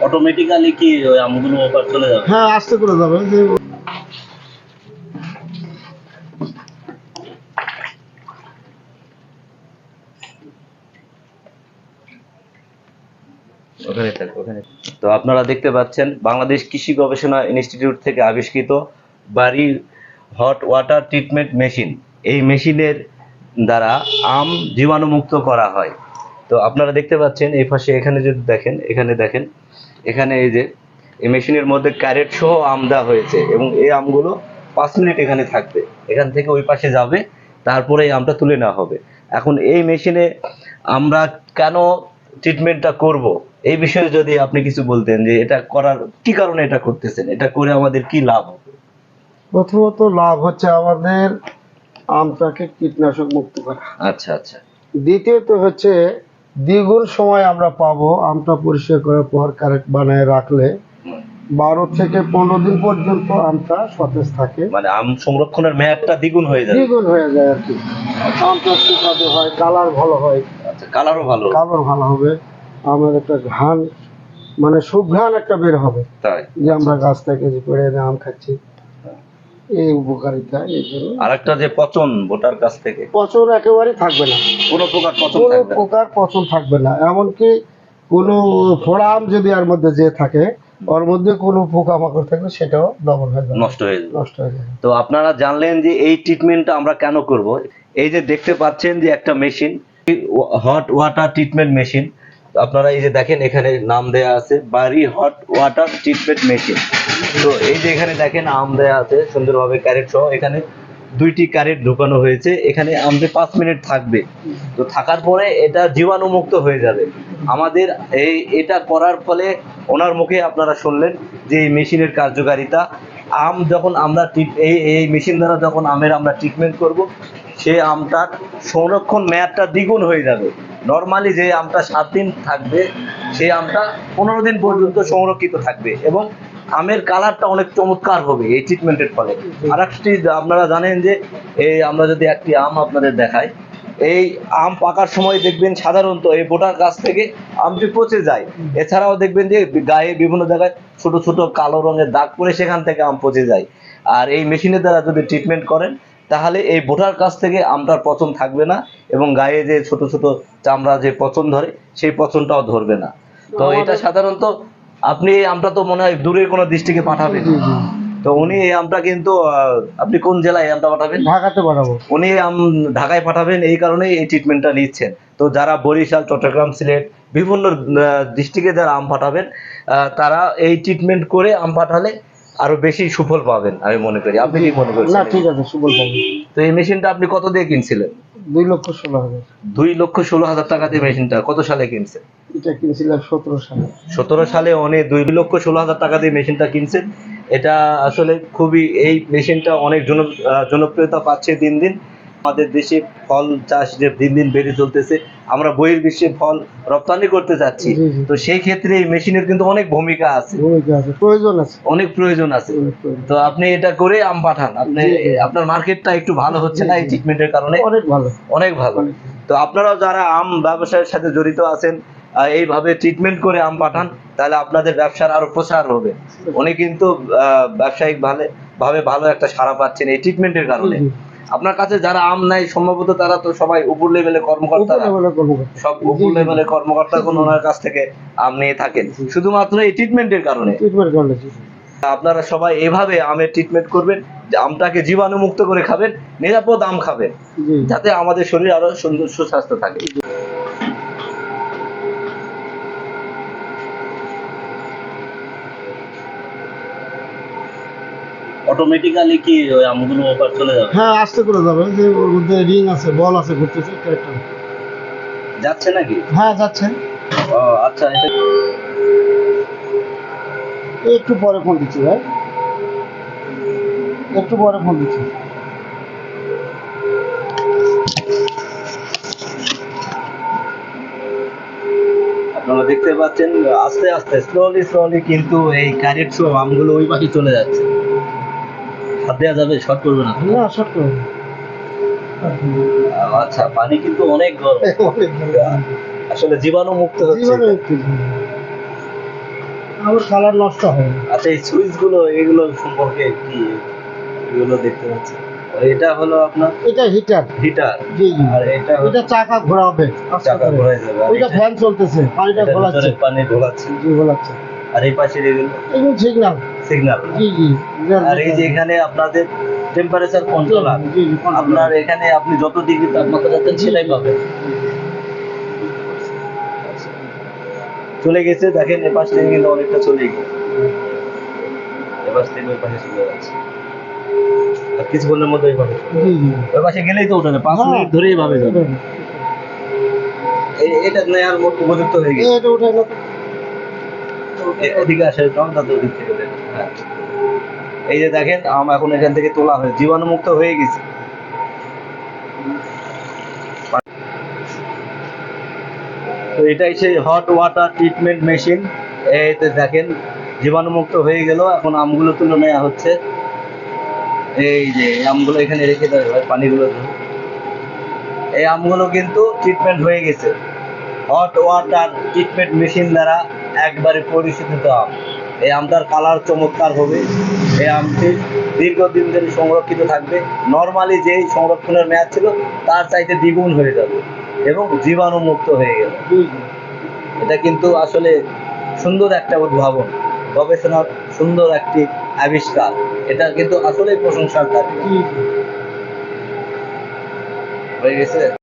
Automatically কি ওই আমগুলো ওপার চলে যাবে? হ্যাঁ, আস্তে করে যাবে যে ওখানে থাক, ওখানে। তো আপনারা দেখতে পাচ্ছেন বাংলাদেশ কৃষি গবেষণা ইনস্টিটিউট থেকে আবিষ্কৃত বাড়ি হট ওয়াটার ট্রিটমেন্ট মেশিন। এই মেশিনের দ্বারা আম জীবাণুমুক্ত করা হয়। তো আপনারা দেখতে পাচ্ছেন এই পাশে, এখানে যদি দেখেন, এখানে দেখেন, এখানে এই যে এই মেশিনের মধ্যে ক্যারেট সহ আম দেওয়া হয়েছে এবং এই আমগুলো 5 মিনিট এখানে থাকবে, এখান থেকে ওই পাশে যাবে, তারপরে এই আমটা তুলে নেওয়া হবে। এখন এই মেশিনে আমরা কেন ট্রিটমেন্টটা করব, এই বিষয়ে যদি আপনি কিছু বলতেন যে এটা করার কি কারণে এটা করতেছেন, এটা করে আমাদের কি লাভ হবে? প্রথমত লাভ হচ্ছে আমাদের আমটাকে কীটনাশক মুক্ত করা। আচ্ছা আচ্ছা। দ্বিতীয়ত হচ্ছে দ্বিগুণ সময় আমরা পাবো আমটা পরিষ্কার করার পর কারেক্ট বানায় রাখলে 12 থেকে 15 দিন পর্যন্ত আমটা সতেজ থাকে, মানে আম সংরক্ষণের মেয়াদটা দ্বিগুণ হয়ে যায়। দ্বিগুণ হয়ে যায় আর কি। আমটা সুস্বাদু হয়, কালার ভালো হয়। আচ্ছা, কালারও ভালো। কালার ভালো হবে, আমার একটা ঘ্রাণ মানে সুঘ্রাণ একটা বের হবে, তাই যে আমরা গাছ থেকে যে পেড়ে এনে আম খাচ্ছি, এই উপকারিতা। এই জন্য আরেকটা যে পচন ভোটার কাছ থেকে, পচন একেবারেই থাকবে না, কোনো প্রকার পচন কোনো থাকবে না। প্রকার পচন থাকবে না। এমনকি কোনো ফোড়া আম যদি এর মধ্যে যে থাকে, ওর মধ্যে কোনো পোকামাকড় থাকলে সেটাও দমন হয়ে যাবে, নষ্ট হয়ে যাবে। নষ্ট হয়ে যাবে। তো আপনারা জানলেন যে এই ট্রিটমেন্টটা আমরা কেন করব। এই যে দেখতে পাচ্ছেন যে একটা machine, hot water treatment machine. আপনারা এই যে দেখেন, এখানে নাম দেয়া আছে বাড়ি হট ওয়াটার ট্রিটমেন্ট মেশিন। তো এই যে এখানে দেখেন আম দেয়া আছে সুন্দরভাবে ক্যারেট সহ, এখানে 2টি ক্যারেট ঢুকানো হয়েছে, এখানে আমতে 5 মিনিট থাকবে। তো থাকার পরে এটা জীবাণুমুক্ত হয়ে যাবে। আমাদের এটা করার ফলে ওনার মুখে আপনারা শুনলেন যে এই মেশিনের কার্যকারিতা। আম যখন আমরা এই মেশিন দ্বারা যখন আমের আমরা ট্রিটমেন্ট করব, সেই আমটার সংরক্ষণ মেয়াদটা দ্বিগুণ হয়ে যাবে। নর্মালি যে আমটা 7 দিন থাকবে, সেই আমটা 15 দিন পর্যন্ত সংরক্ষিত থাকবে এবং আমের কালারটা অনেক চমৎকার হবে এই ট্রিটমেন্টের ফলে। আর একটি আপনারা জানেন যে এই আমরা যদি একটি আম আপনাদের দেখাই, এই আম পাকার সময় দেখবেন সাধারণত এই বোটার গাছ থেকে আমটি পচে যায়। এছাড়াও দেখবেন যে গায়ে বিভিন্ন জায়গায় ছোট ছোট কালো রঙের দাগ পড়ে, সেখান থেকে আম পচে যায়। আর এই মেশিনের দ্বারা যদি ট্রিটমেন্ট করেন, তাহলে এই বোটার কাছ থেকে আমটার পচন থাকবে না এবং গায়ে যে ছোট ছোট চামড়া যে পচন ধরে, সেই পচনটাও ধরবে না। তো এটা সাধারণত আপনি এই আমটা তো মনে হয় দূরের কোনো ডিস্ট্রিক্টে পাঠাবেন। তো উনি এই আমটা কিন্তু আপনি কোন জেলায় এই আমটা পাঠাবেন? ঢাকাতে পাঠাবো। উনি আম ঢাকায় পাঠাবেন, এই কারণেই এই ট্রিটমেন্টটা নিচ্ছেন। তো যারা বরিশাল, চট্টগ্রাম, সিলেট বিভিন্ন ডিস্ট্রিক্টে যারা আম পাঠাবেন, তারা এই ট্রিটমেন্ট করে আম পাঠালে আরো বেশি সুফল পাবেন আমি মনে করি। আপনি কি মনে করছেন? না, ঠিক আছে, সুবল পাবো। তো এই মেশিনটা আপনি কত দিয়ে কিনছিলেন? 2,16,000। 2,16,000 টাকা দিয়ে মেশিনটা কত সালে কিনছেন? এটা কিনছিলাম 17 সালে। 17 সালে উনি 2,16,000 টাকা দিয়ে মেশিনটা কিনছেন। এটা আসলে খুবই, এই মেশিনটা অনেক জনপ্রিয়তা পাচ্ছে দিন দিন। আমাদের দেশে ফল চাষ যে দিন দিন বেড়ে চলতেছে, আমরা বহির্বিশ্বে ফল রপ্তানি করতে যাচ্ছি। জি, জি। তো সেই ক্ষেত্রে এই মেশিনের কিন্তু অনেক ভূমিকা আছে, ভূমিকা আছে, প্রয়োজন আছে। অনেক প্রয়োজন আছে। অনেক প্রয়োজন। তো আপনি এটা করে আম পাঠান, আপনি জি, জি। আপনার মার্কেটটা একটু ভালো হচ্ছে না এই ট্রিটমেন্টের কারণে? অনেক ভালো। অনেক ভালো। অনেক। তো আপনারাও যারা আম ব্যবসায়ের সাথে জড়িত আছেন, এইভাবে ট্রিটমেন্ট করে আম পাঠান, তাহলে আপনাদের ব্যবসার আরো প্রসার হবে। উনি কিন্তু ব্যবসায়িক ভাবে ভালো একটা সাড়া পাচ্ছেন এই ট্রিটমেন্টের কারণে। জি। আপনার কাছে যারা আম নাই সম্ভবত তারা তো সবাই উপর লেভেলের কর্মকর্তা, উপর লেভেলে করবো। সব উপর লেভেলের কর্মকর্তা কোন ওনার কাছ থেকে আম নিয়ে থাকেন শুধুমাত্র এই ট্রিটমেন্টের কারণে। ট্রিটমেন্ট করলে আপনারা সবাই এভাবে আমের ট্রিটমেন্ট করবেন, যে আমটাকে জীবাণুমুক্ত করে খাবেন, নিরাপদ আম খাবেন, জি। যাতে আমাদের শরীর আরো সুন্দর সুস্বাস্থ্য থাকে। অটোমেটিক্যালি কি ওই আমগুলো ওপার চলে যাবে? হ্যাঁ, আস্তে করে যাবে, যে ওর মধ্যে রিং আছে, বল আছে, ঘুরতেছে ক্যারেক্টার। যাচ্ছে নাকি? হ্যাঁ, যাচ্ছে। ও আচ্ছা, এটা একটু পরে ফোন দিচ্ছি ভাই, একটু পরে ফোন দিচ্ছি। আপনারা দেখতে পাচ্ছেন আস্তে আস্তে স্লোলি কিন্তু এই ক্যারেট সহ আমগুলো ওই পাশে চলে যাচ্ছে। হাত দেওয়া যাবে? শর্ট করবে না? না, শর্ট করে। আচ্ছা, পানি কিন্তু অনেক গরম, আসলে জীবাণু মুক্ত হচ্ছে। জীবনে একটু আমার কালার নষ্ট হয় না। আচ্ছা, এই সুইচ গুলো এগুলো সম্পর্কে কি এগুলো দেখতে পাচ্ছি? এটা হলো আপনার এটা হিটার। হিটার, জি জি। আর এটা হলো এটা চাকা ঘোরাবে, আস্তে চাকা করে। ঘোরায় যাবে, আর ওইটা এটা- ফ্যান চলতেছে, পানিটা এটার ঘোলাচ্ছে। ভিতরে পানি ঢোকাচ্ছে, জি ঘোলাচ্ছে। আর এই পাশের এগুলো এগুলো সিগন্যাল। সিগন্যাল। জি জি। আর এই যে এখানে আপনাদের টেম্পারেচার কন্ট্রোলার, জি জি, controller। আপনার এখানে আপনি যত ডিগ্রি তাপমাত্রা যাচ্ছেন সেটাই পাবেন। চলে গেছে, দেখেন এপাশ থেকে কিন্তু অনেকটা চলে গেছে, এপাশ থেকে ওই পাশে চলে যাচ্ছে, আর কিছুক্ষণের মধ্যে ওই পাশে চলে যাবে। জি জি। ওই পাশে গেলেই তো ওঠে না, 5 হ্যাঁ। মিনিট ধরেই ভাবে যাবে। এটা নেওয়ার মতো উপযুক্ত হয়ে গেছে। এটা উঠে গেল। এদিকে আসে কারণ তাতে ওদিক থেকে দেন। হ্যাঁ, এই যে দেখেন আম এখন এখান থেকে তোলা হয়ে জীবাণুমুক্ত হয়ে গেছে। তো এটাই সেই হট ওয়াটার ট্রিটমেন্ট মেশিন। এইতে দেখেন জীবাণুমুক্ত হয়ে গেল, এখন আমগুলো তুলে নেওয়া হচ্ছে। এই যে এই আমগুলো এখানে রেখে দেওয়া হয়, পানিগুলো ধরে। এই আমগুলো কিন্তু ট্রিটমেন্ট হয়ে গেছে হট ওয়াটার ট্রিটমেন্ট মেশিন দ্বারা, একবারে পরিশোধিত আম। এই আমটার কালার চমৎকার হবে, এই আমটি দীর্ঘদিন ধরে সংরক্ষিত থাকবে, নর্মালি যেই সংরক্ষণের মেয়াদ ছিল তার চাইতে দ্বিগুণ হয়ে যাবে এবং জীবাণু মুক্ত হয়ে গেল। জি জি। এটা কিন্তু আসলে সুন্দর একটা উদ্ভাবন, গবেষণার সুন্দর একটি আবিষ্কার। এটা কিন্তু আসলে প্রশংসার দাবি। জি জি। হয়ে গেছে।